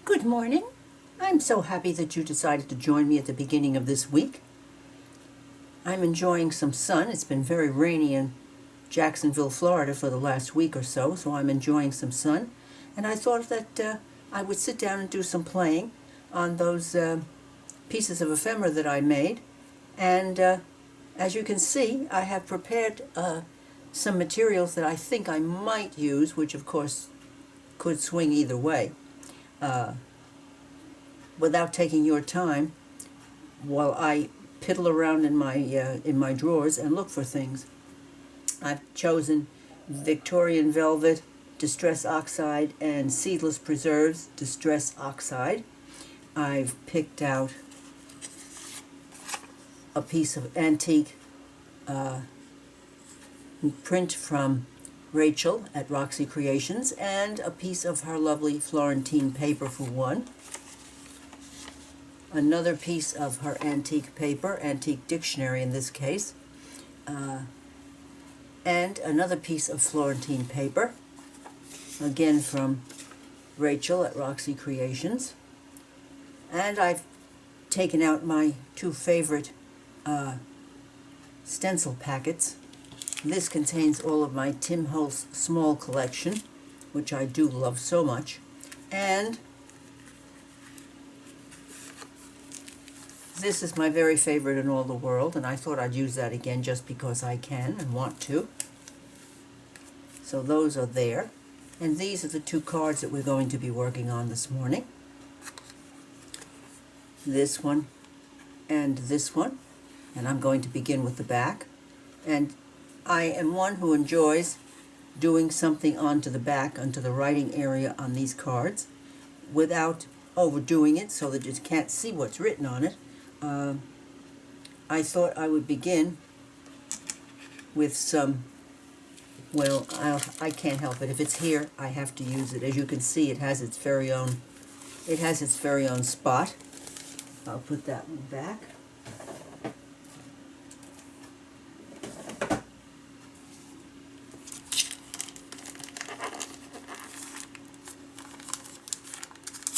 Good morning. I'm so happy that you decided to join me at the beginning of this week. I'm enjoying some sun. It's been very rainy in Jacksonville, Florida for the last week or so I'm enjoying some sun. And I thought that I would sit down and do some playing on those pieces of ephemera that I made. And as you can see, I have prepared some materials that I think I might use, which of course could swing either way. Without taking your time while I piddle around in my drawers and look for things. I've chosen Victorian Velvet, Distress Oxide, and Seedless Preserves, Distress Oxide. I've picked out a piece of antique print from Rachel at Roxy Creations, and a piece of her lovely Florentine paper for one. Another piece of her antique paper, antique dictionary in this case, and another piece of Florentine paper, again from Rachel at Roxy Creations. And I've taken out my two favorite stencil packets. This contains all of my Tim Holtz small collection, which I do love so much, and this is my very favorite in all the world, and I thought I'd use that again just because I can and want to. So those are there. And these are the two cards that we're going to be working on this morning. This one and this one. And I'm going to begin with the back. And I am one who enjoys doing something onto the back, onto the writing area on these cards, without overdoing it so that you can't see what's written on it. I thought I would begin with some, well, I can't help it. If it's here, I have to use it. As you can see, it has its very own spot. I'll put that one back.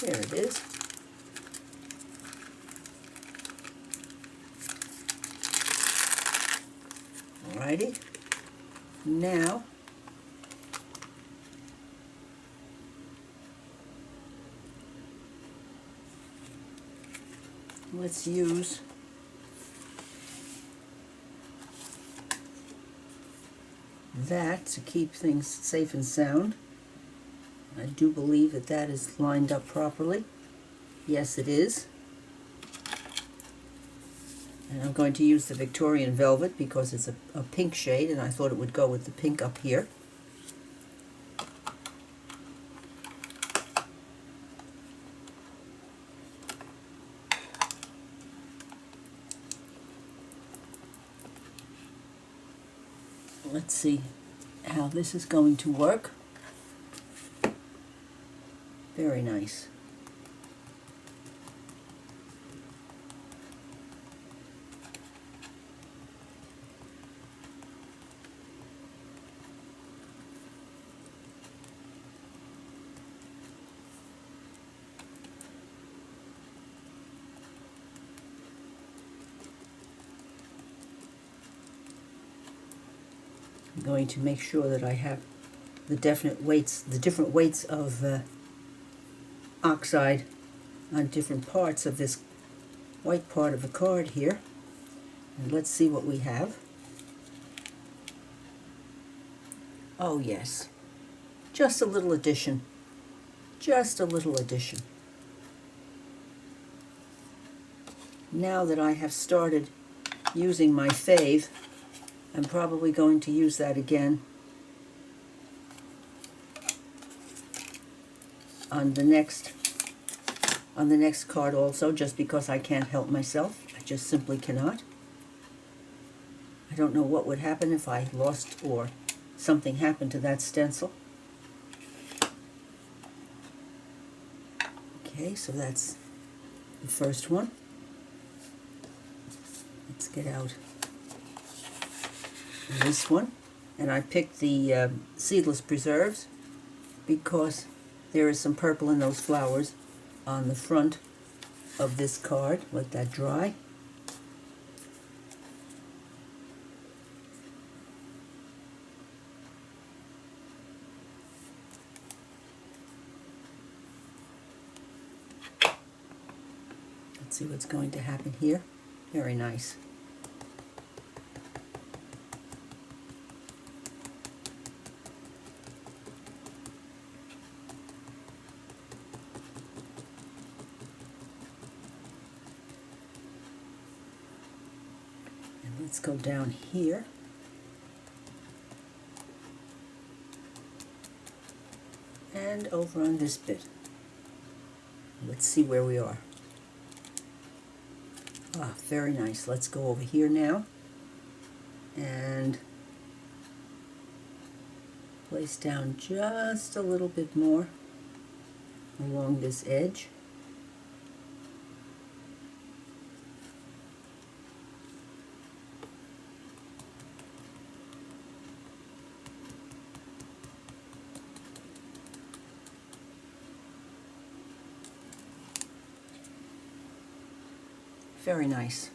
There it is. Alrighty. Now, let's use that to keep things safe and sound. I do believe that that is lined up properly. Yes, it is. And I'm going to use the Victorian Velvet because it's a pink shade, and I thought it would go with the pink up here. Let's see how this is going to work. Very nice. I'm going to make sure that I have the different weights of oxide on different parts of this white part of the card here. And let's see what we have. Oh yes, just a little addition. Just a little addition. Now that I have started using my fave, I'm probably going to use that again on the next card also, just because I can't help myself. I just simply cannot. I don't know what would happen if I lost or something happened to that stencil. Okay, so that's the first one. Let's get out this one, and I picked the Seedless Preserves because there is some purple in those flowers on the front of this card. Let that dry. Let's see what's going to happen here. Very nice. Let's go down here. And over on this bit. Let's see where we are. Ah, very nice. Let's go over here now and place down just a little bit more along this edge. Very nice.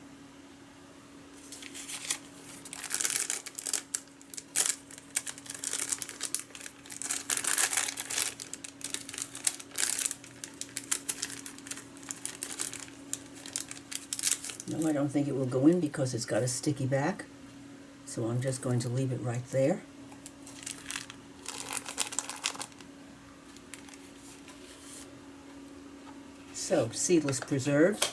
No, I don't think it will go in because it's got a sticky back, so I'm just going to leave it right there. So, seedless preserves.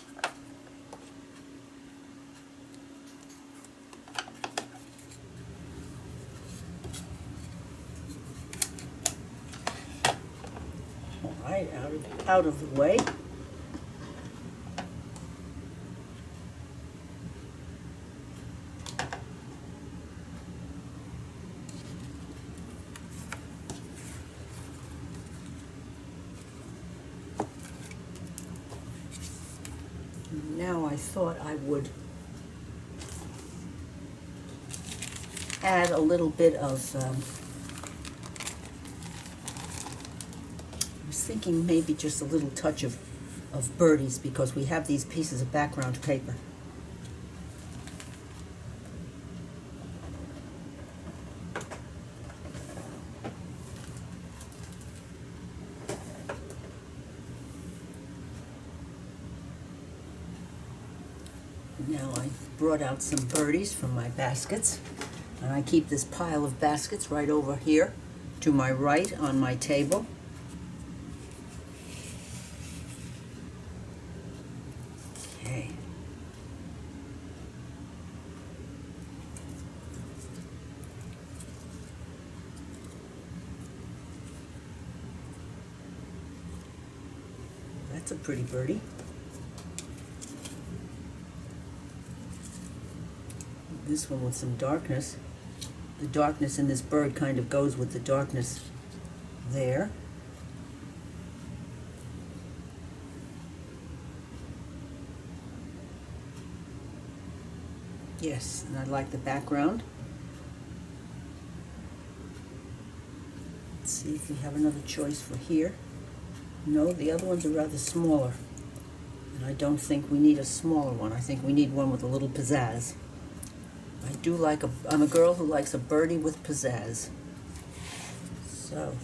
Right, out of the way. Now I thought I would add a little bit of I was thinking maybe just a little touch of birdies because we have these pieces of background paper. Now I brought out some birdies from my baskets, and I keep this pile of baskets right over here to my right on my table. Okay. That's a pretty birdie. This one with some darkness. The darkness in this bird kind of goes with the darkness there. Yes, and I like the background. Let's see if we have another choice for here. No, the other ones are rather smaller. And I don't think we need a smaller one. I think we need one with a little pizzazz. I'm a girl who likes a birdie with pizzazz. So.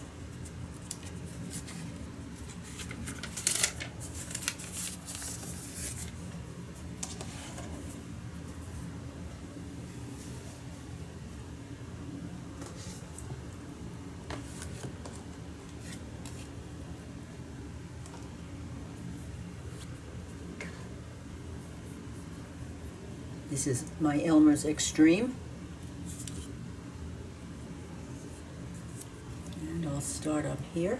This is my Elmer's Extreme. And I'll start up here.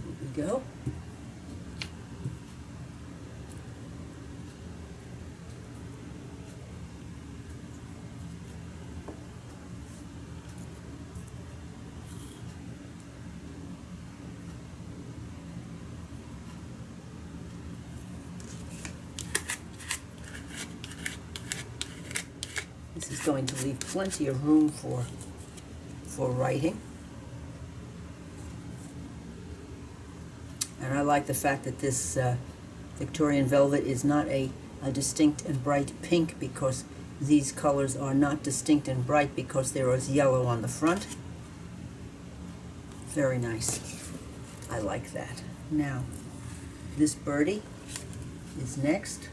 Here we go. going to leave plenty of room for writing. And I like the fact that this Victorian velvet is not a distinct and bright pink, because these colors are not distinct and bright because there is yellow on the front. Very nice. I like that. Now, this birdie is next.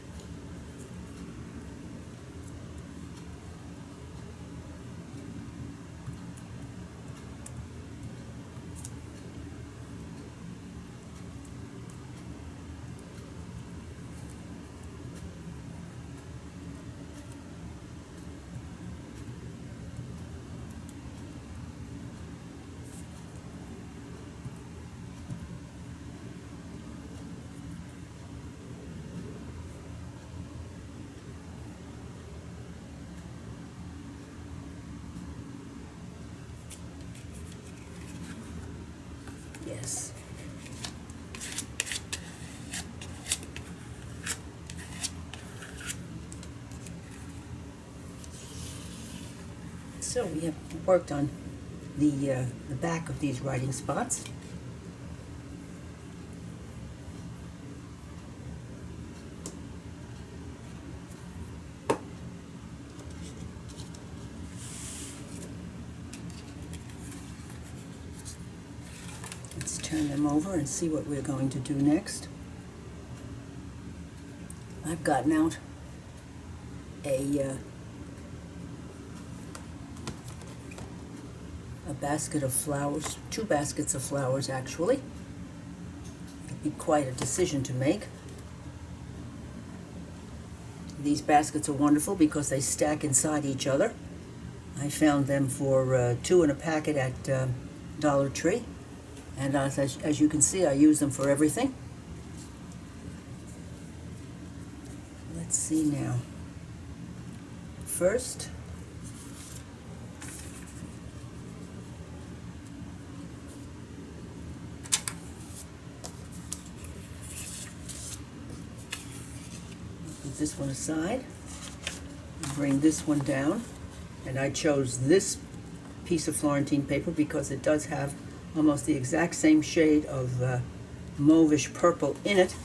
Yes. So we have worked on the back of these writing spots. Let's turn them over and see what we're going to do next. I've gotten out a basket of flowers, 2 baskets of flowers actually. It'd be quite a decision to make. These baskets are wonderful because they stack inside each other. I found them for $2 in a packet at Dollar Tree. And as you can see, I use them for everything. Let's see now. First, put this one aside, bring this one down, and I chose this piece of Florentine paper because it does have almost the exact same shade of mauvish purple in it,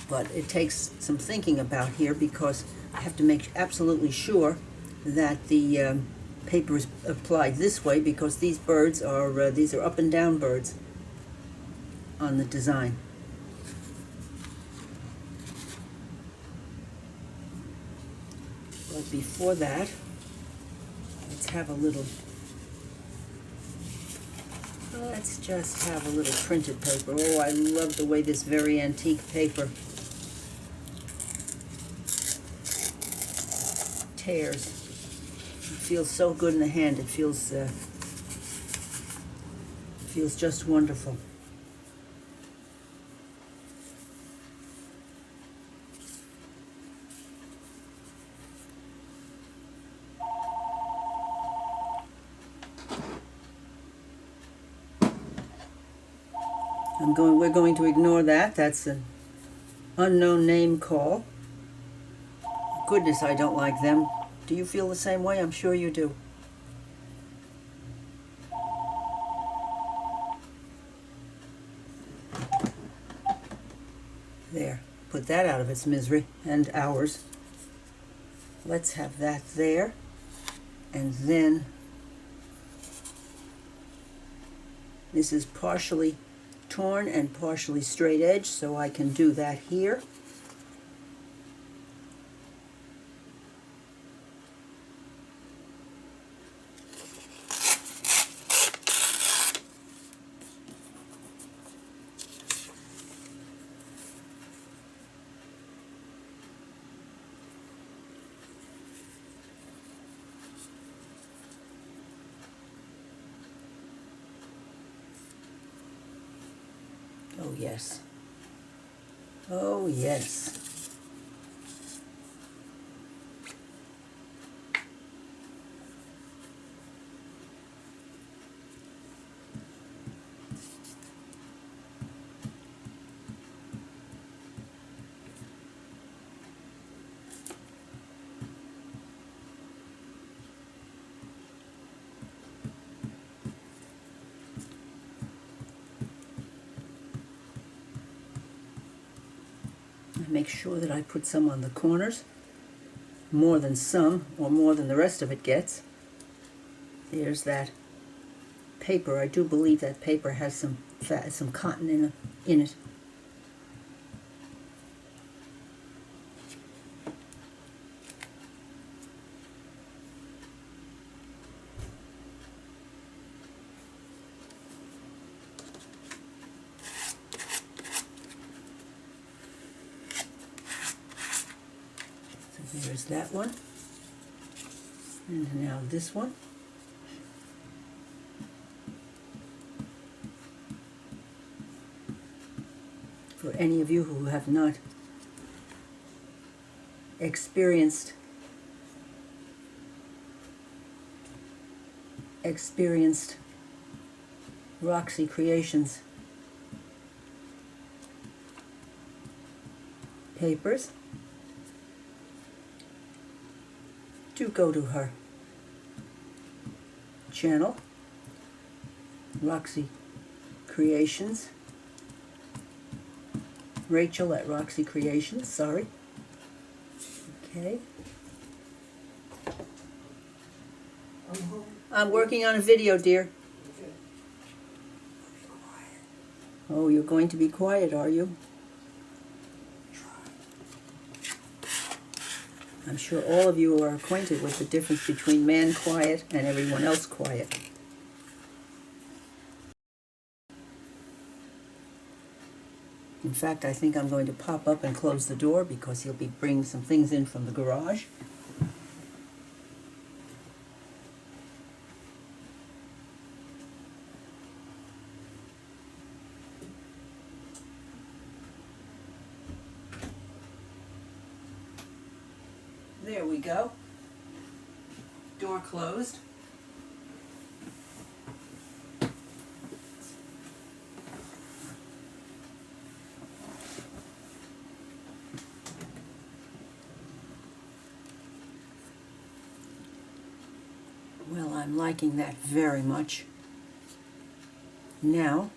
but it takes some thinking about here because I have to make absolutely sure that the paper is applied this way, because these birds are these are up and down birds on the design. But before that, let's just have a little printed paper. Oh, I love the way this very antique paper tears. It feels so good in the hand. It feels just wonderful. We're going to ignore that. That's an unknown name call. Goodness, I don't like them. Do you feel the same way? I'm sure you do. There. Put that out of its misery, and ours. Let's have that there. And then this is partially torn and partially straight edge, so I can do that here. Oh, yes. Oh, yes. make sure that I put some on the corners, more than some, or more than the rest of it gets. There's that paper. I do believe that paper has some fat, some cotton in it. So there's that one. And now this one. For any of you who have not experienced Roxy Creations papers, do go to her channel, Roxy Creations. Rachel at Roxy Creations, sorry. Okay. I'm working on a video, dear. Oh, you're going to be quiet, are you? I'm sure all of you are acquainted with the difference between man quiet and everyone else quiet. In fact, I think I'm going to pop up and close the door because he'll be bringing some things in from the garage. There we go. Door closed. Well, I'm liking that very much. Now,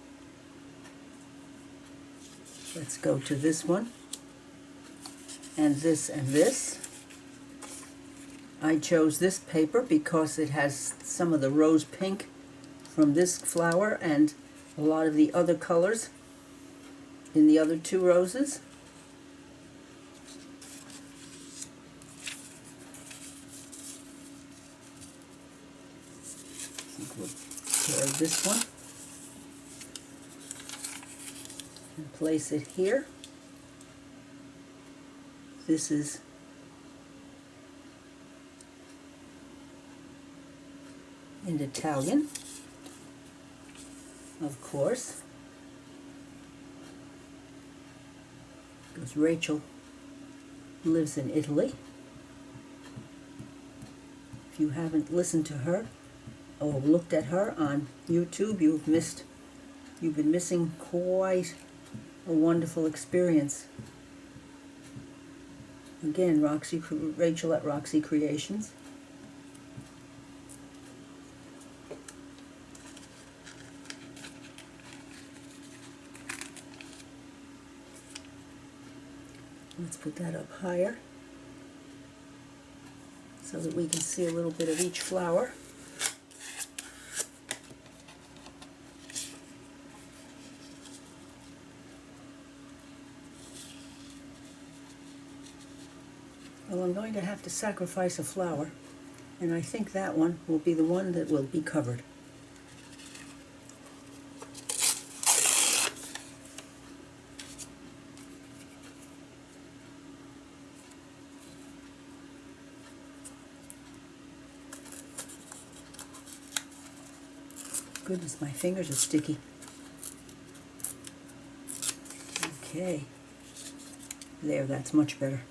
let's go to this one, and this and this. I chose this paper because it has some of the rose pink from this flower and a lot of the other colors in the other two roses. We'll tear this one and place it here. This is in Italian, of course, because Rachel lives in Italy. If you haven't listened to her or looked at her on YouTube, you've been missing quite a wonderful experience. Again, Rachel at Roxy Creations. Let's put that up higher so that we can see a little bit of each flower. Well, I'm going to have to sacrifice a flower, and I think that one will be the one that will be covered. Goodness, my fingers are sticky. Okay. There, that's much better.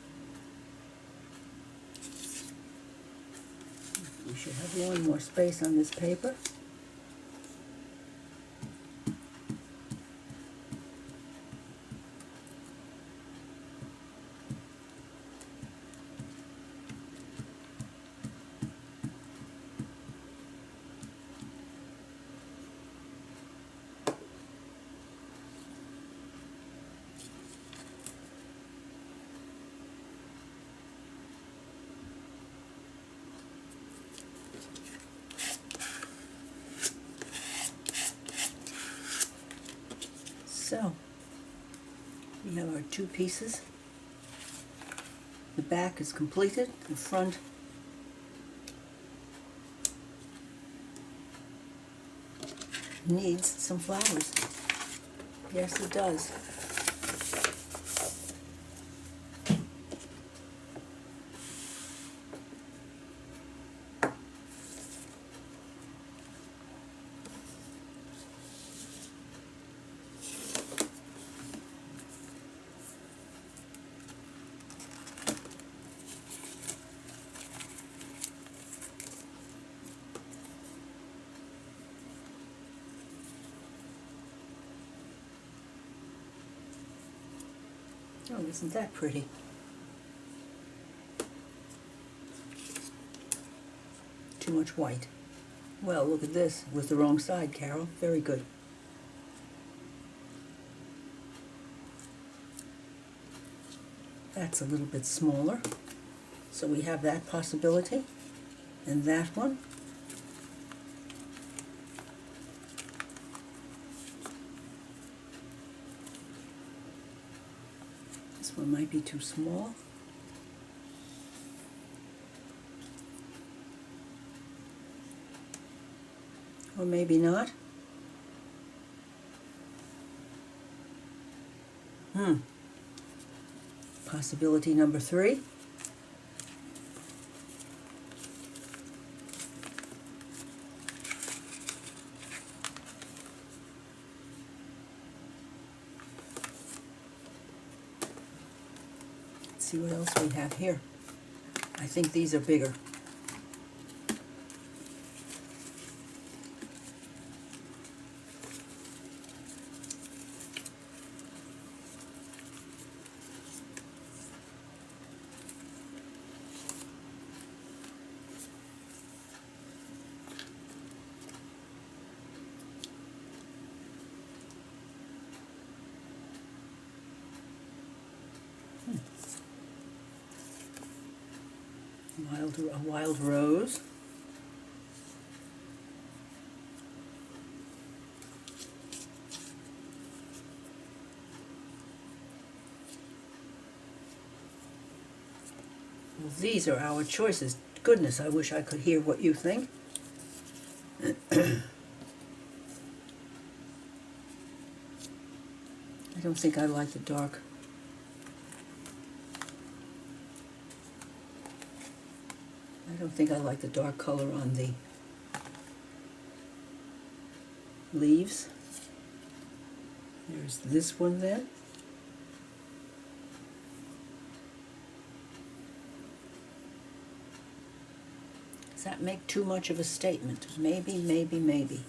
We should have one more space on this paper. So, we have our two pieces. The back is completed, the front needs some flowers. Yes, it does. Oh, isn't that pretty? Too much white. Well, look at this. It was the wrong side, Carol. Very good. That's a little bit smaller. So we have that possibility. And that one. This one might be too small. Or maybe not. Possibility number 3. Let's see what else we have here. I think these are bigger. A wild rose. Well, these are our choices. Goodness, I wish I could hear what you think. I don't think I like the dark. I don't think I like the dark color on the leaves. There's this one then. Does that make too much of a statement? Maybe, maybe, maybe.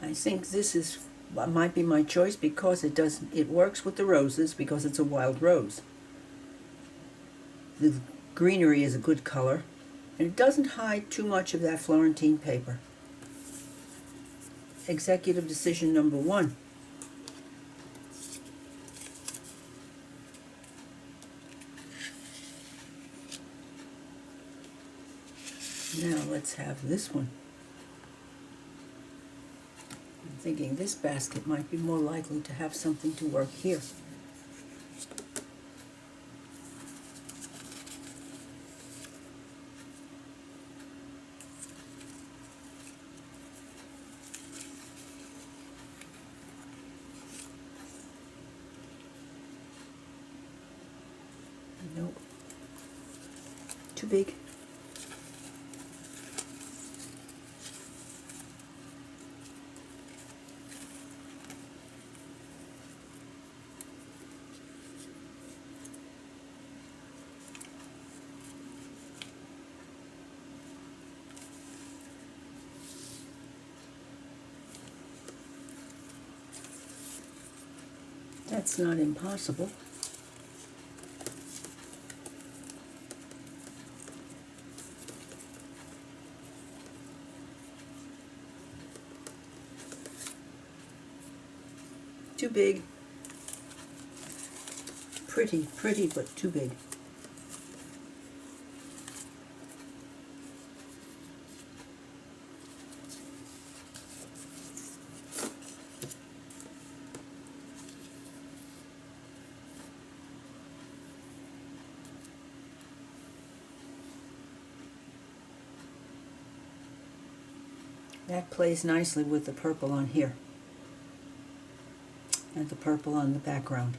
I think this might be my choice because it works with the roses because it's a wild rose. The greenery is a good color and it doesn't hide too much of that Florentine paper. Executive decision number 1. Now let's have this one. I'm thinking this basket might be more likely to have something to work here. Nope. Too big. That's not impossible. Too big. Pretty, pretty, but too big. That plays nicely with the purple on here and the purple on the background.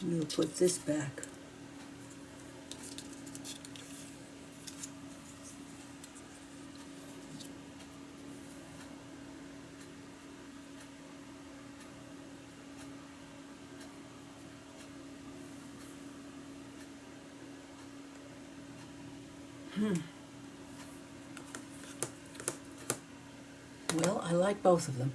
We'll put this back. Well, I like both of them.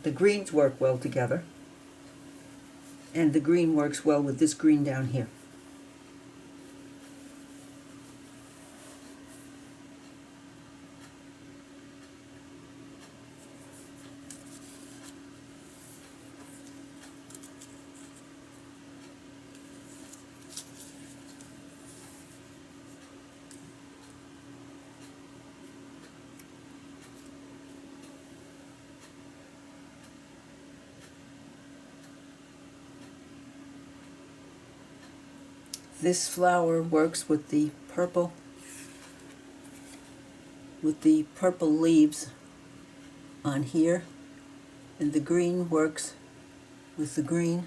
The greens work well together, and the green works well with this green down here. This flower works with the purple leaves on here, and the green works with the green.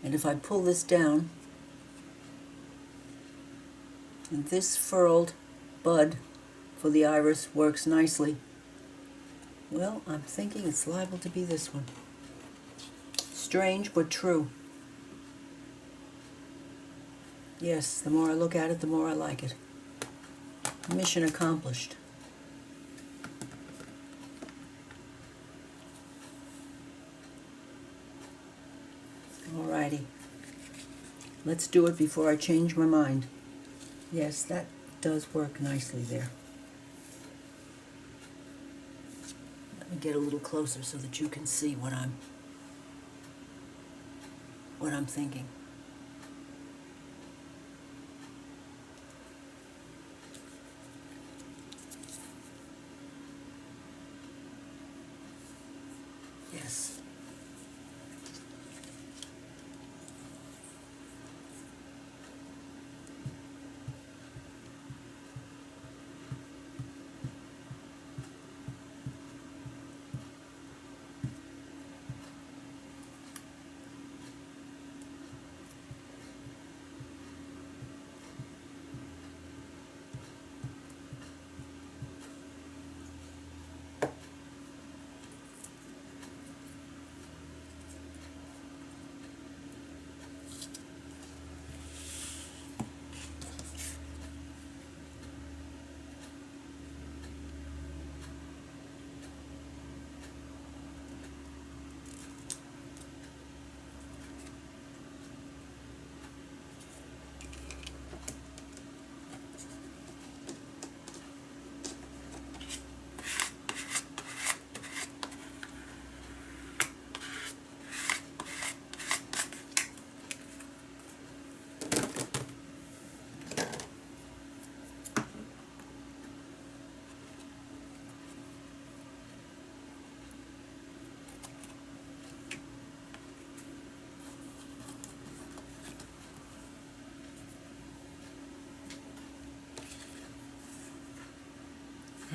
And if I pull this down, and this furled bud for the iris works nicely, well, I'm thinking it's liable to be this one. Strange but true. Yes, the more I look at it, the more I like it. Mission accomplished. Alrighty. Let's do it before I change my mind. Yes, that does work nicely there. Let me get a little closer so that you can see what I'm thinking. Yes.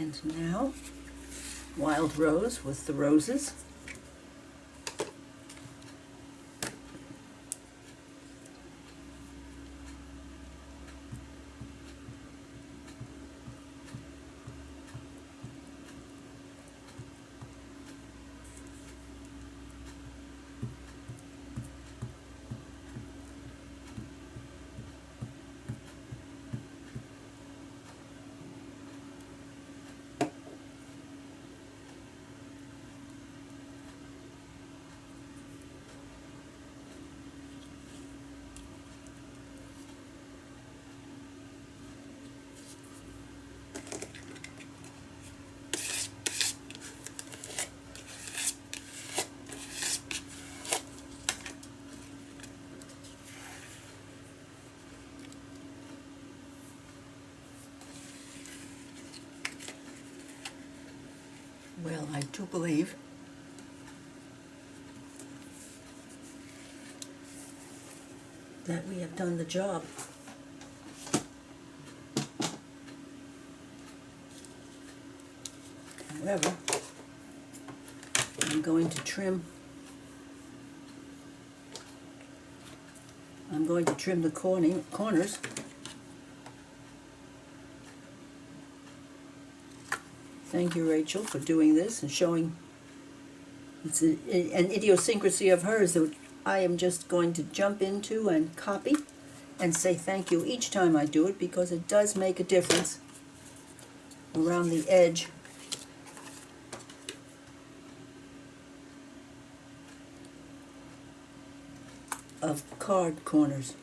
And now, wild rose with the roses. Well, I do believe that we have done the job. However, I'm going to trim the corners. Thank you, Rachel, for doing this and showing it's an idiosyncrasy of hers that I am just going to jump into and copy and say thank you each time I do it, because it does make a difference around the edge of card corners.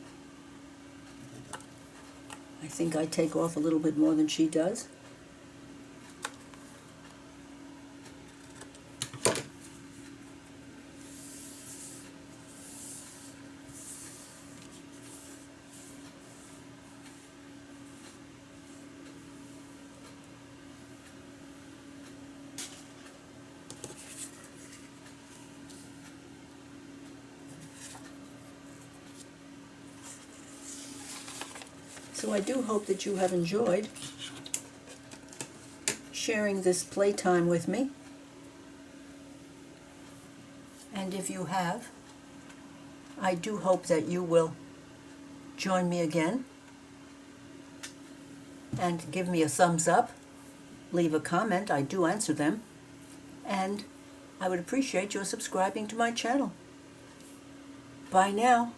I think I take off a little bit more than she does. So I do hope that you have enjoyed sharing this playtime with me. And if you have, I do hope that you will join me again and give me a thumbs up, leave a comment. I do answer them. And I would appreciate your subscribing to my channel. Bye now.